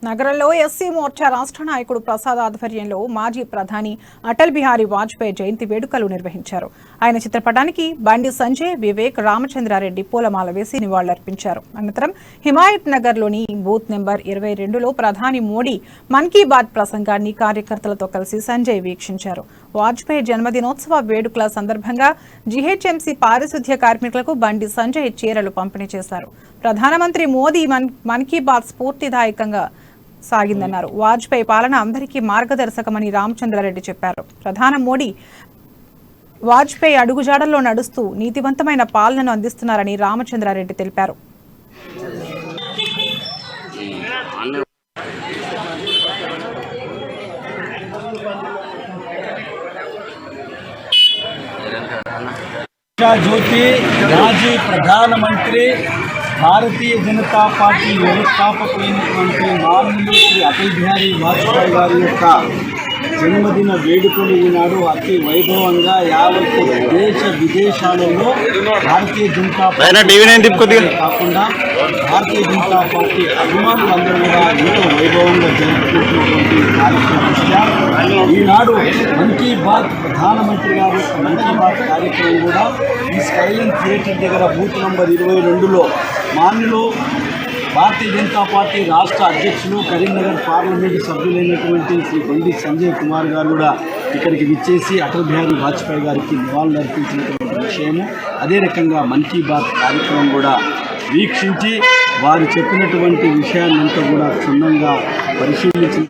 నగరంలో ఎస్సీ మోర్చా రాష్ట్ర నాయకుడు ప్రసాద్ ఆధ్వర్యంలో మాజీ ప్రధాని అటల్ బిహారీ వాజ్పేయి జయంతి వేడుకలు నిర్వహించారు. ఆయన చిత్రపటానికి బండి సంజయ్, వివేక్, రామచంద్రారెడ్డి పూలమాల వేసి నివాళులర్పించారు. అనంతరం హిమాయత్ నగర్లోని బూత్ నెంబర్ 22లో ప్రధాని మోడీ మన్ కీ బాత్ ప్రసంగాన్ని కార్యకర్తలతో కలిసి సంజయ్ వీక్షించారు. వాజ్పేయి జన్మదినోత్సవ వేడుకల సందర్భంగా జీహెచ్ఎంసీ పారిశుద్ధ్య కార్మికులకు బండి సంజయ్ చీరలు పంపిణీ చేశారు. ప్రధానమంత్రి మోదీ మన్ కీ బాత్ స్ఫూర్తిదాయకంగా సాగిందన్నారు. వాజ్పేయి పాలన అందరికీ మార్గదర్శకమని రామచంద్రారెడ్డి చెప్పారు. ప్రధాని మోడీ వాజ్పేయి అడుగుజాడల్లో నడుస్తూ నీతివంతమైన పాలనను అందిస్తున్నారని రామచంద్రారెడ్డి తెలిపారు. జ్యోతి మాజీ ప్రధానమంత్రి భారతీయ జనతా పార్టీ వ్యవస్థాపకులైనటువంటి మాననీయులు శ్రీ అటల్ బిహారీ వాజ్పేయి గారి యొక్క జన్మదిన వేడుకలు ఈనాడు అతి వైభవంగా యావత్ దేశ విదేశాలలో భారతీయ జనతా పార్టీ కాకుండా భారతీయ జనతా పార్టీ అభిమానులందరూ కూడా ఎంతో వైభవంగా జరుపుకుంటున్నటువంటి కార్యక్రమం. ఈనాడు మన్ కీ బాత్ ప్రధానమంత్రి గారి యొక్క మన్ కీ బాత్ కార్యక్రమం కూడా ఈ స్కైలైన్ థియేటర్ దగ్గర booth number 22లో మాన్యులు Bharatiya Janata party రాష్ట్ర అధ్యక్షులు, కరీంనగర్ పార్లమెంటు సభ్యులైనటువంటి శ్రీ బండి సంజయ్ కుమార్ గారు కూడా ఇక్కడికి విచ్చేసి అటల్ బిహారీ వాజ్పేయి గారికి నివాళులు అర్పించినటువంటి విషయము, అదే రకంగా మన్ కీ బాత్ కార్యక్రమం కూడా వీక్షించి వారు చెప్పినటువంటి విషయాన్నంతా కూడా క్షుణ్ణంగా పరిశీలించి